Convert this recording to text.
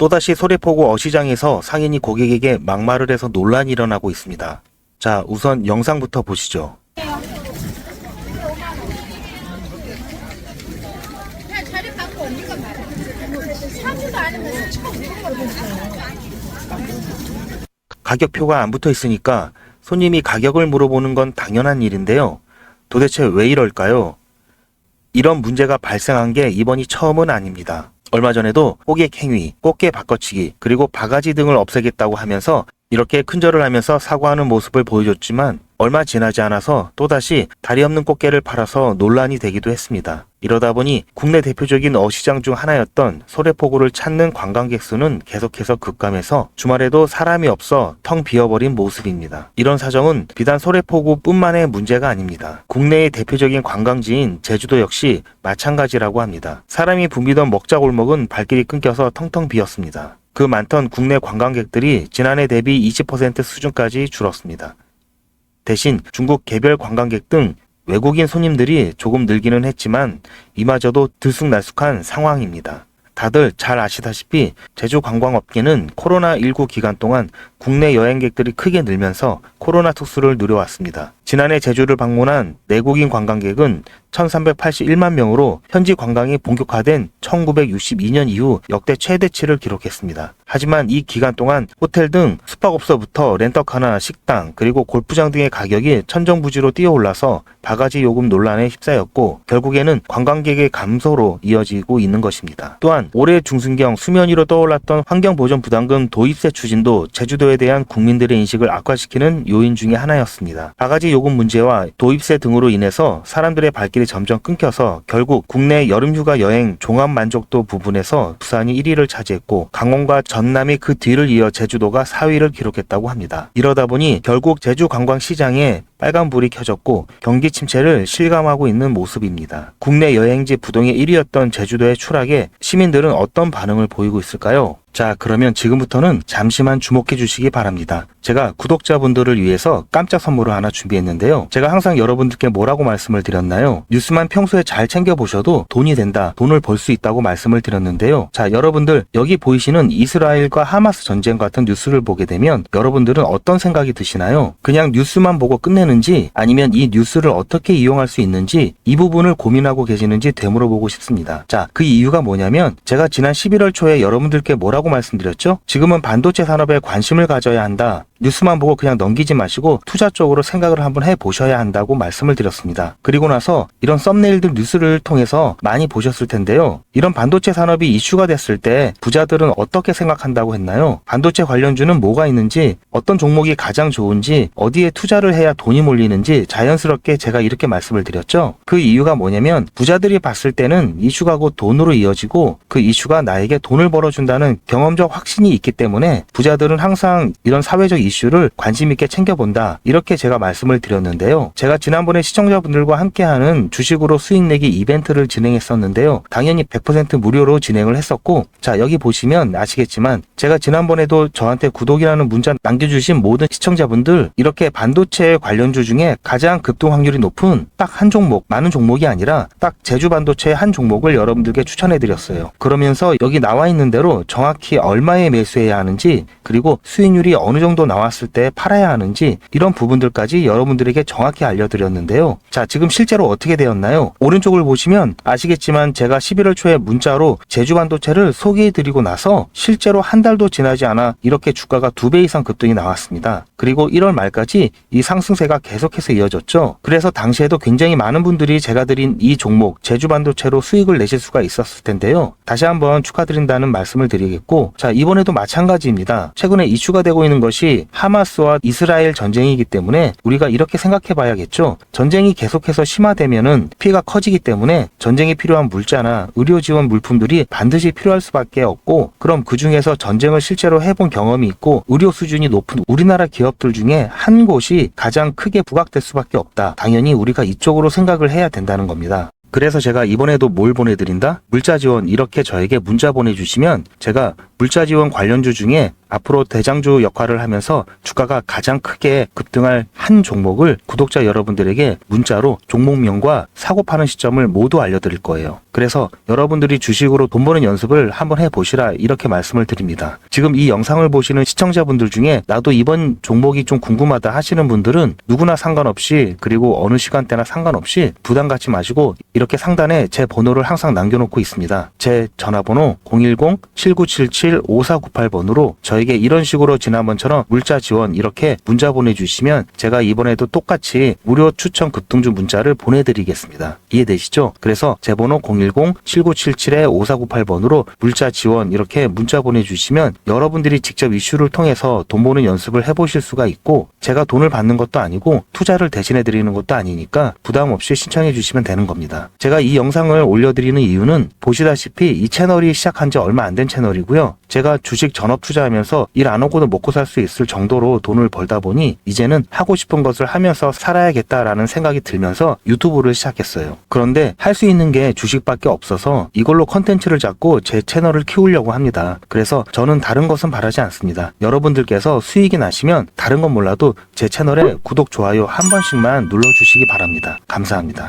또다시 소래포구 어시장에서 상인이 고객에게 막말을 해서 논란이 일어나고 있습니다. 자, 우선 영상부터 보시죠. 자리 갖고 오니까 말이야. 사지도 않으면서 처음 가격표가 안 붙어 있으니까 손님이 가격을 물어보는 건 당연한 일인데요. 도대체 왜 이럴까요? 이런 문제가 발생한 게 이번이 처음은 아닙니다. 얼마 전에도 호객 행위, 꽃게 바꿔치기, 그리고 바가지 등을 없애겠다고 하면서 이렇게 큰절을 하면서 사과하는 모습을 보여줬지만 얼마 지나지 않아서 또다시 다리 없는 꽃게를 팔아서 논란이 되기도 했습니다. 이러다 보니 국내 대표적인 어시장 중 하나였던 소래포구를 찾는 관광객 수는 계속해서 급감해서 주말에도 사람이 없어 텅 비어버린 모습입니다. 이런 사정은 비단 소래포구뿐만의 문제가 아닙니다. 국내의 대표적인 관광지인 제주도 역시 마찬가지라고 합니다. 사람이 붐비던 먹자골목은 발길이 끊겨서 텅텅 비었습니다. 그 많던 국내 관광객들이 지난해 대비 20% 수준까지 줄었습니다. 대신 중국 개별 관광객 등 외국인 손님들이 조금 늘기는 했지만 이마저도 들쑥날쑥한 상황입니다. 다들 잘 아시다시피 제주 관광업계는 코로나19 기간 동안 국내 여행객들이 크게 늘면서 코로나 특수를 누려왔습니다. 지난해 제주를 방문한 내국인 관광객은 1381만 명으로 현지 관광이 본격화된 1962년 이후 역대 최대치를 기록했습니다. 하지만 이 기간 동안 호텔 등 숙박업소부터 렌터카나 식당 그리고 골프장 등의 가격이 천정부지로 뛰어올라서 바가지 요금 논란에 휩싸였고 결국에는 관광객의 감소로 이어지고 있는 것입니다. 또한 올해 중순경 수면 위로 떠올랐던 환경보전부담금 도입세 추진도 제주도에 대한 국민들의 인식을 악화시키는 요인 중에 하나였습니다. 바가지 요금 문제와 도입세 등으로 인해서 사람들의 발길이 점점 끊겨서 결국 국내 여름휴가 여행 종합 만족도 부분에서 부산이 1위를 차지했고 강원과 전남이 그 뒤를 이어 제주도가 4위를 기록했다고 합니다. 이러다 보니 결국 제주 관광시장에 빨간불이 켜졌고 경기 침체를 실감하고 있는 모습입니다. 국내 여행지 부동의 1위였던 제주도의 추락에 시민들은 어떤 반응을 보이고 있을까요? 자, 그러면 지금부터는 잠시만 주목해 주시기 바랍니다. 제가 구독자분들을 위해서 깜짝 선물을 하나 준비했는데요. 제가 항상 여러분들께 뭐라고 말씀을 드렸나요? 뉴스만 평소에 잘 챙겨보셔도 돈이 된다, 돈을 벌 수 있다고 말씀을 드렸는데요. 자, 여러분들 여기 보이시는 이스라엘과 하마스 전쟁 같은 뉴스를 보게 되면 여러분들은 어떤 생각이 드시나요? 그냥 뉴스만 보고 끝내는지 아니면 이 뉴스를 어떻게 이용할 수 있는지 이 부분을 고민하고 계시는지 되물어보고 싶습니다. 자, 그 이유가 뭐냐면 제가 지난 11월 초에 여러분들께 뭐라고 말씀드렸죠? 지금은 반도체 산업에 관심을 가져야 한다. 뉴스만 보고 그냥 넘기지 마시고 투자 쪽으로 생각을 한번 해보셔야 한다고 말씀을 드렸습니다. 그리고 나서 이런 썸네일들 뉴스를 통해서 많이 보셨을 텐데요. 이런 반도체 산업이 이슈가 됐을 때 부자들은 어떻게 생각한다고 했나요? 반도체 관련주는 뭐가 있는지, 어떤 종목이 가장 좋은지, 어디에 투자를 해야 돈이 몰리는지 자연스럽게 제가 이렇게 말씀을 드렸죠. 그 이유가 뭐냐면 부자들이 봤을 때는 이슈가 곧 돈으로 이어지고 그 이슈가 나에게 돈을 벌어준다는 경험적 확신이 있기 때문에 부자들은 항상 이런 사회적 이슈를 관심 있게 챙겨본다. 이렇게 제가 말씀을 드렸는데요. 제가 지난번에 시청자분들과 함께하는 주식으로 수익 내기 이벤트를 진행했었는데요. 당연히 100% 무료로 진행을 했었고 자, 여기 보시면 아시겠지만 제가 지난번에도 저한테 구독이라는 문자 남겨주신 모든 시청자분들 이렇게 반도체 관련주 중에 가장 급등 확률이 높은 딱 한 종목, 많은 종목이 아니라 딱 제주 반도체 한 종목을 여러분들께 추천해드렸어요. 그러면서 여기 나와 있는 대로 정확히 얼마에 매수해야 하는지 그리고 수익률이 어느 정도 나왔을 때 팔아야 하는지 이런 부분들까지 여러분들에게 정확히 알려드렸는데요. 자, 지금 실제로 어떻게 되었나요? 오른쪽을 보시면 아시겠지만 제가 11월 초에 문자로 제주 반도체를 소개해드리고 나서 실제로 한 달도 지나지 않아 이렇게 주가가 2배 이상 급등이 나왔습니다. 그리고 1월 말까지 이 상승세가 계속해서 이어졌죠. 그래서 당시에도 굉장히 많은 분들이 제가 드린 이 종목 제주 반도체로 수익을 내실 수가 있었을 텐데요. 다시 한번 축하드린다는 말씀을 드리겠고 자, 이번에도 마찬가지입니다. 최근에 이슈가 되고 있는 것이 하마스와 이스라엘 전쟁이기 때문에 우리가 이렇게 생각해 봐야겠죠. 전쟁이 계속해서 심화되면은 피해가 커지기 때문에 전쟁에 필요한 물자나 의료 지원 물품들이 반드시 필요할 수밖에 없고 그럼 그 중에서 전쟁을 실제로 해본 경험이 있고 의료 수준이 높은 우리나라 기업들 중에 한 곳이 가장 크게 부각될 수밖에 없다. 당연히 우리가 이쪽으로 생각을 해야 된다는 겁니다. 그래서 제가 이번에도 뭘 보내드린다? 물자 지원 이렇게 저에게 문자 보내주시면 제가 물자 지원 관련주 중에 앞으로 대장주 역할을 하면서 주가가 가장 크게 급등할 한 종목을 구독자 여러분들에게 문자로 종목명과 사고 파는 시점을 모두 알려드릴 거예요. 그래서 여러분들이 주식으로 돈 버는 연습을 한번 해보시라 이렇게 말씀을 드립니다. 지금 이 영상을 보시는 시청자분들 중에 나도 이번 종목이 좀 궁금하다 하시는 분들은 누구나 상관없이, 그리고 어느 시간대나 상관없이 부담 갖지 마시고 이렇게 상단에 제 번호를 항상 남겨놓고 있습니다. 제 전화번호 010-7977-5498번으로 저에게 이런 식으로 지난번처럼 물자 지원 이렇게 문자 보내주시면 제가 이번에도 똑같이 무료 추천 급등주 문자를 보내드리겠습니다. 이해되시죠? 그래서 제 번호 010-7977-5498번으로 물자 지원 이렇게 문자 보내주시면 여러분들이 직접 이슈를 통해서 돈 버는 연습을 해보실 수가 있고, 제가 돈을 받는 것도 아니고 투자를 대신해 드리는 것도 아니니까 부담 없이 신청해 주시면 되는 겁니다. 제가 이 영상을 올려드리는 이유는 보시다시피 이 채널이 시작한 지 얼마 안 된 채널이고요. 제가 주식 전업 투자하면서 일 안 하고도 먹고 살 수 있을 정도로 돈을 벌다 보니 이제는 하고 싶은 것을 하면서 살아야겠다라는 생각이 들면서 유튜브를 시작했어요. 그런데 할 수 있는 게 주식밖에 없어서 이걸로 컨텐츠를 잡고 제 채널을 키우려고 합니다. 그래서 저는 다른 것은 바라지 않습니다. 여러분들께서 수익이 나시면 다른 건 몰라도 제 채널에 구독, 좋아요 한 번씩만 눌러주시기 바랍니다. 감사합니다.